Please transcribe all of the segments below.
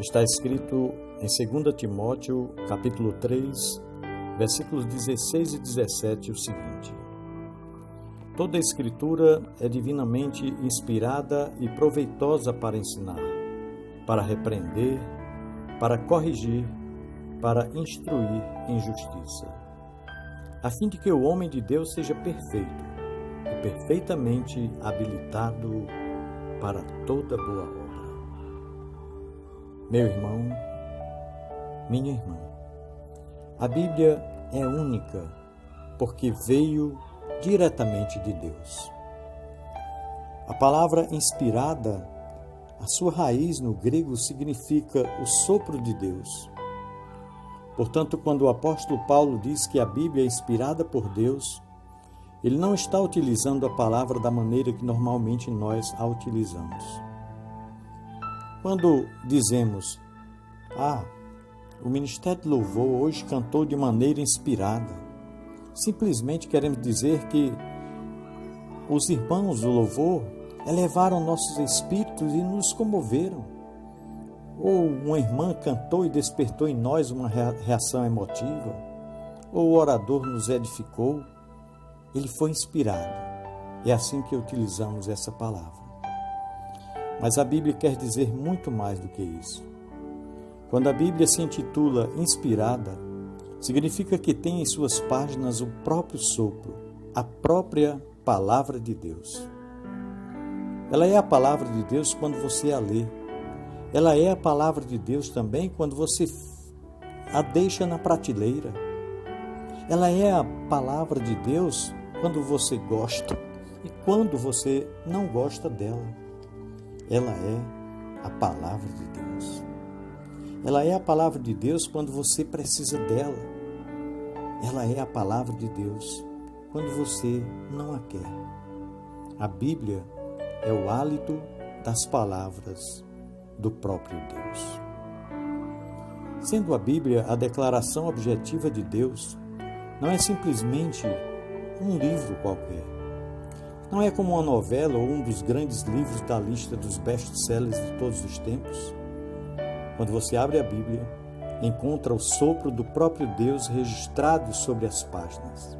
Está escrito em 2 Timóteo, capítulo 3, versículos 16 e 17, o seguinte: Toda a Escritura é divinamente inspirada e proveitosa para ensinar, para repreender, para corrigir, para instruir em justiça, a fim de que o homem de Deus seja perfeito e perfeitamente habilitado para toda boa obra. Meu irmão, minha irmã, a Bíblia é única porque veio diretamente de Deus. A palavra inspirada, a sua raiz no grego significa o sopro de Deus. Portanto, quando o apóstolo Paulo diz que a Bíblia é inspirada por Deus, ele não está utilizando a palavra da maneira que normalmente nós a utilizamos. Quando dizemos, o Ministério de Louvor hoje cantou de maneira inspirada, simplesmente queremos dizer que os irmãos do louvor elevaram nossos espíritos e nos comoveram. Ou uma irmã cantou e despertou em nós uma reação emotiva, ou o orador nos edificou. Ele foi inspirado. É assim que utilizamos essa palavra. Mas a Bíblia quer dizer muito mais do que isso. Quando a Bíblia se intitula inspirada, significa que tem em suas páginas o próprio sopro, a própria palavra de Deus. Ela é a palavra de Deus quando você a lê. Ela é a palavra de Deus também quando você a deixa na prateleira. Ela é a palavra de Deus quando você gosta e quando você não gosta dela. Ela é a palavra de Deus. Ela é a palavra de Deus quando você precisa dela. Ela é a palavra de Deus quando você não a quer. A Bíblia é o hálito das palavras do próprio Deus. Sendo a Bíblia a declaração objetiva de Deus, não é simplesmente um livro qualquer. Não é como uma novela ou um dos grandes livros da lista dos best-sellers de todos os tempos. Quando você abre a Bíblia, encontra o sopro do próprio Deus registrado sobre as páginas.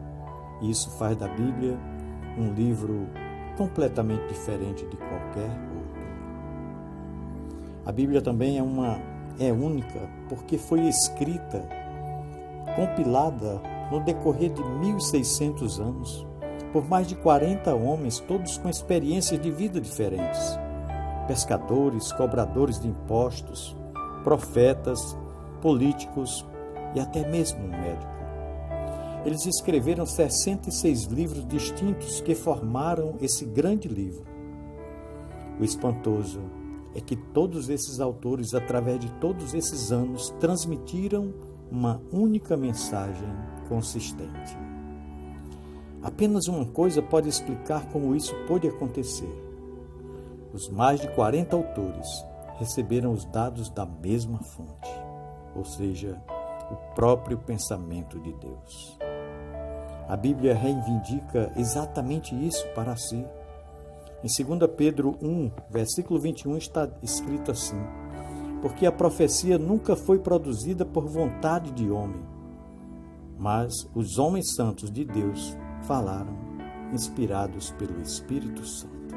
E isso faz da Bíblia um livro completamente diferente de qualquer outro. A Bíblia também é única porque foi escrita, compilada no decorrer de 1.600 anos, por mais de 40 homens, todos com experiências de vida diferentes. Pescadores, cobradores de impostos, profetas, políticos e até mesmo um médico. Eles escreveram 66 livros distintos que formaram esse grande livro. O espantoso é que todos esses autores, através de todos esses anos, transmitiram uma única mensagem consistente. Apenas uma coisa pode explicar como isso pôde acontecer. Os mais de 40 autores receberam os dados da mesma fonte, ou seja, o próprio pensamento de Deus. A Bíblia reivindica exatamente isso para si. Em 2 Pedro 1, versículo 21, está escrito assim: Porque a profecia nunca foi produzida por vontade de homem, mas os homens santos de Deus falaram, inspirados pelo Espírito Santo.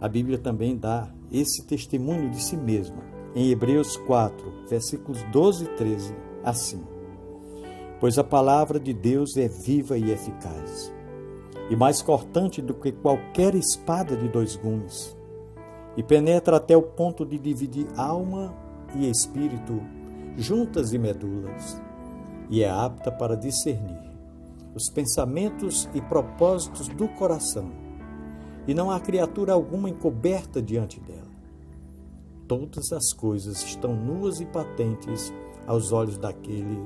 A Bíblia também dá esse testemunho de si mesma, em Hebreus 4, versículos 12 e 13, assim: Pois a palavra de Deus é viva e eficaz, e mais cortante do que qualquer espada de 2 gumes, e penetra até o ponto de dividir alma e espírito, juntas e medulas, e é apta para discernir os pensamentos e propósitos do coração, e não há criatura alguma encoberta diante dela. Todas as coisas estão nuas e patentes aos olhos daquele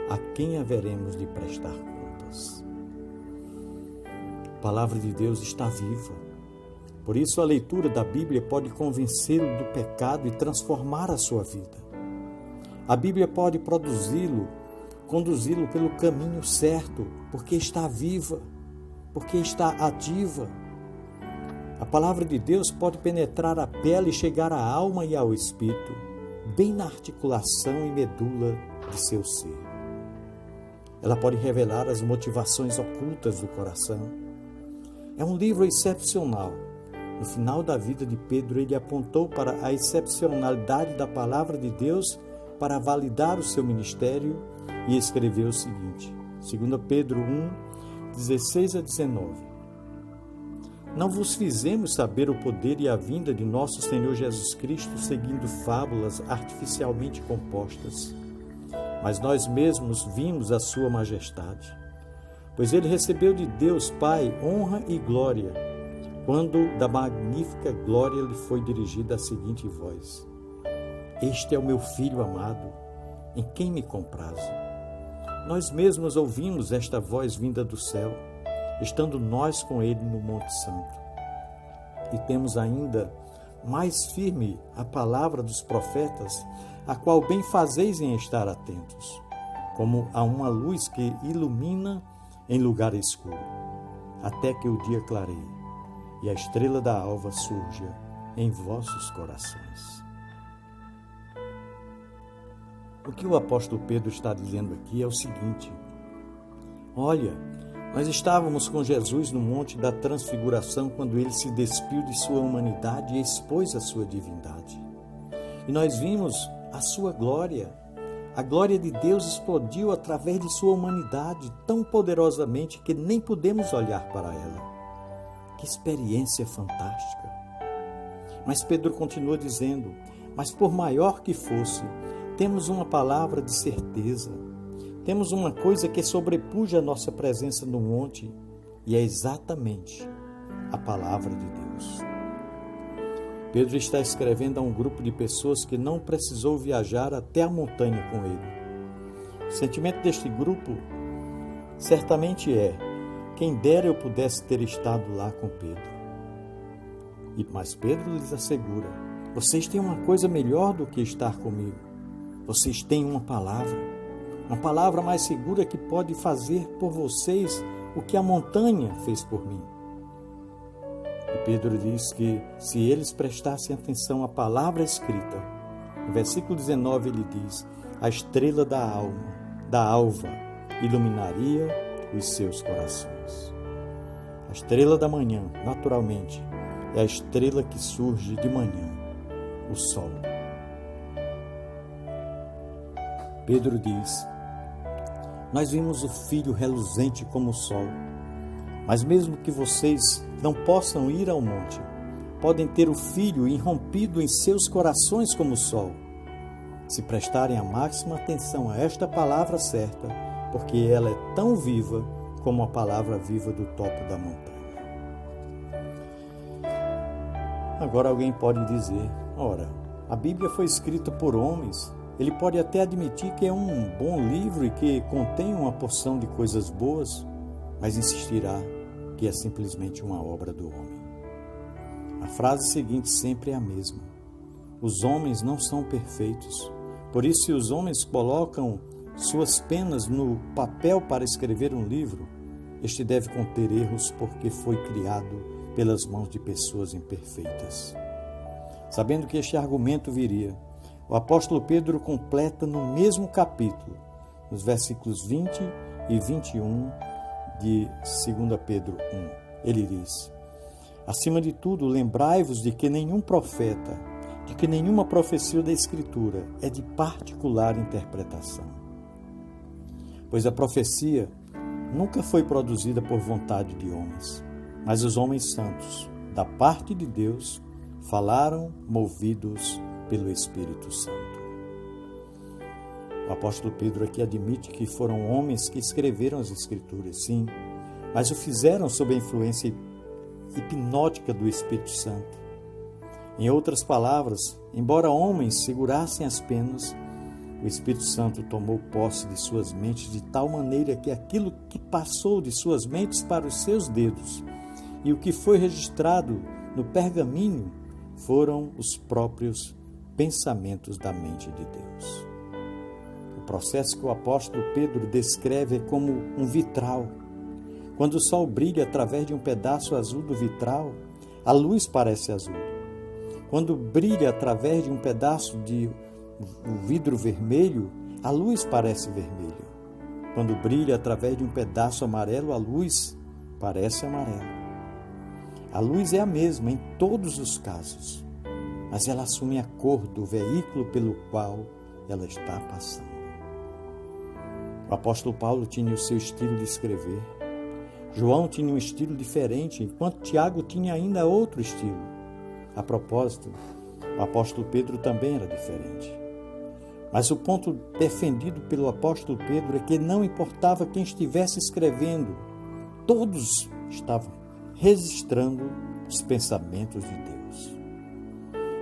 a quem haveremos de prestar contas. A palavra de Deus está viva. Por isso a leitura da Bíblia pode convencê-lo do pecado e transformar a sua vida. A Bíblia pode conduzi-lo pelo caminho certo, porque está viva, porque está ativa. A palavra de Deus pode penetrar a pele e chegar à alma e ao espírito, bem na articulação e medula de seu ser. Ela pode revelar as motivações ocultas do coração. É um livro excepcional. No final da vida de Pedro, ele apontou para a excepcionalidade da palavra de Deus para validar o seu ministério e escreveu o seguinte, 2 Pedro 1, 16 a 19. Não vos fizemos saber o poder e a vinda de nosso Senhor Jesus Cristo seguindo fábulas artificialmente compostas, mas nós mesmos vimos a sua majestade, pois ele recebeu de Deus Pai honra e glória, quando da magnífica glória lhe foi dirigida a seguinte voz: Este é o meu Filho amado, em quem me comprazo. Nós mesmos ouvimos esta voz vinda do céu, estando nós com ele no Monte Santo. E temos ainda mais firme a palavra dos profetas, a qual bem fazeis em estar atentos, como a uma luz que ilumina em lugar escuro, até que o dia clareie e a estrela da alva surja em vossos corações. O que o apóstolo Pedro está dizendo aqui é o seguinte: olha, nós estávamos com Jesus no Monte da Transfiguração quando ele se despiu de sua humanidade e expôs a sua divindade. E nós vimos a sua glória. A glória de Deus explodiu através de sua humanidade tão poderosamente que nem podemos olhar para ela. Que experiência fantástica! Mas Pedro continua dizendo: mas por maior que fosse, temos uma palavra de certeza. Temos uma coisa que sobrepuja a nossa presença no monte, e é exatamente a palavra de Deus. Pedro está escrevendo a um grupo de pessoas que não precisou viajar até a montanha com ele. O sentimento deste grupo certamente é: quem dera eu pudesse ter estado lá com Pedro. Mas Pedro lhes assegura: vocês têm uma coisa melhor do que estar comigo. Vocês têm uma palavra mais segura que pode fazer por vocês o que a montanha fez por mim. E Pedro diz que se eles prestassem atenção à palavra escrita, no versículo 19 ele diz: a estrela da alva iluminaria os seus corações. A estrela da manhã, naturalmente, é a estrela que surge de manhã, o sol. Pedro diz: nós vimos o Filho reluzente como o sol, mas mesmo que vocês não possam ir ao monte, podem ter o Filho irrompido em seus corações como o sol, se prestarem a máxima atenção a esta palavra certa, porque ela é tão viva como a palavra viva do topo da montanha. Agora alguém pode dizer: ora, a Bíblia foi escrita por homens. Ele pode até admitir que é um bom livro e que contém uma porção de coisas boas, mas insistirá que é simplesmente uma obra do homem. A frase seguinte sempre é a mesma: os homens não são perfeitos. Por isso, se os homens colocam suas penas no papel para escrever um livro, este deve conter erros porque foi criado pelas mãos de pessoas imperfeitas. Sabendo que este argumento viria, o apóstolo Pedro completa no mesmo capítulo, nos versículos 20 e 21 de 2 Pedro 1. Ele diz: acima de tudo, lembrai-vos de que nenhum profeta, de que nenhuma profecia da Escritura é de particular interpretação. Pois a profecia nunca foi produzida por vontade de homens, mas os homens santos, da parte de Deus, falaram movidos pelo Espírito Santo. O apóstolo Pedro aqui admite que foram homens que escreveram as Escrituras, sim, mas o fizeram sob a influência hipnótica do Espírito Santo. Em outras palavras, embora homens segurassem as penas, o Espírito Santo tomou posse de suas mentes de tal maneira que aquilo que passou de suas mentes para os seus dedos e o que foi registrado no pergaminho foram os próprios pensamentos da mente de Deus. O processo que o apóstolo Pedro descreve é como um vitral. Quando o sol brilha através de um pedaço azul do vitral, a luz parece azul. Quando brilha através de um pedaço de vidro vermelho, a luz parece vermelha. Quando brilha através de um pedaço amarelo, a luz parece amarela. A luz é a mesma em todos os casos, mas ela assume a cor do veículo pelo qual ela está passando. O apóstolo Paulo tinha o seu estilo de escrever. João tinha um estilo diferente, enquanto Tiago tinha ainda outro estilo. A propósito, o apóstolo Pedro também era diferente. Mas o ponto defendido pelo apóstolo Pedro é que não importava quem estivesse escrevendo, todos estavam registrando os pensamentos de Deus.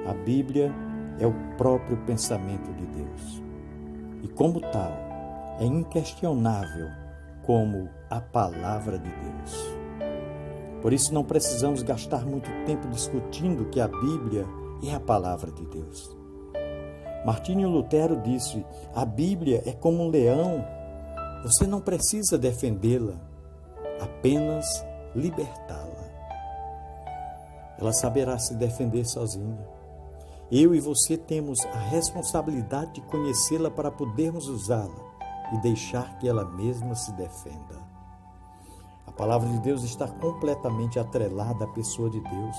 A Bíblia é o próprio pensamento de Deus. E como tal, é inquestionável como a palavra de Deus. Por isso não precisamos gastar muito tempo discutindo que a Bíblia é a palavra de Deus. Martinho Lutero disse: a Bíblia é como um leão, você não precisa defendê-la, apenas libertá-la. Ela saberá se defender sozinha. Eu e você temos a responsabilidade de conhecê-la para podermos usá-la e deixar que ela mesma se defenda. A palavra de Deus está completamente atrelada à pessoa de Deus.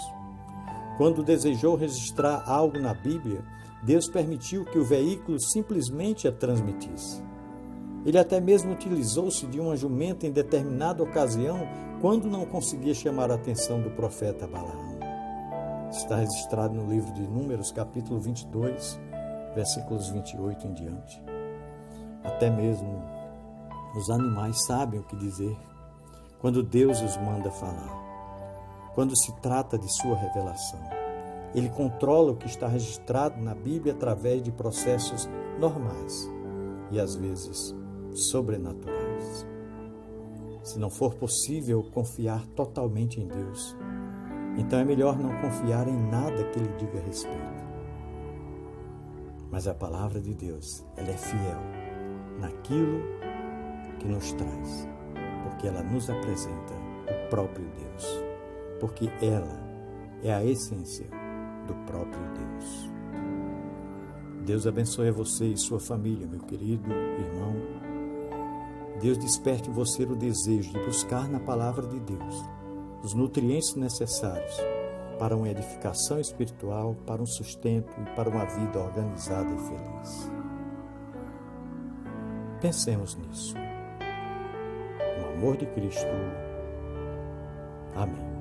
Quando desejou registrar algo na Bíblia, Deus permitiu que o veículo simplesmente a transmitisse. Ele até mesmo utilizou-se de uma jumenta em determinada ocasião, quando não conseguia chamar a atenção do profeta Balaão. Está registrado no livro de Números, capítulo 22, versículos 28 em diante. Até mesmo os animais sabem o que dizer quando Deus os manda falar. Quando se trata de sua revelação, Ele controla o que está registrado na Bíblia através de processos normais e, às vezes, sobrenaturais. Se não for possível confiar totalmente em Deus, então é melhor não confiar em nada que Ele diga a respeito. Mas a palavra de Deus, ela é fiel naquilo que nos traz, porque ela nos apresenta o próprio Deus, porque ela é a essência do próprio Deus. Deus abençoe a você e sua família, meu querido irmão. Deus desperte em você o desejo de buscar na palavra de Deus os nutrientes necessários para uma edificação espiritual, para um sustento e para uma vida organizada e feliz. Pensemos nisso. No amor de Cristo. Amém.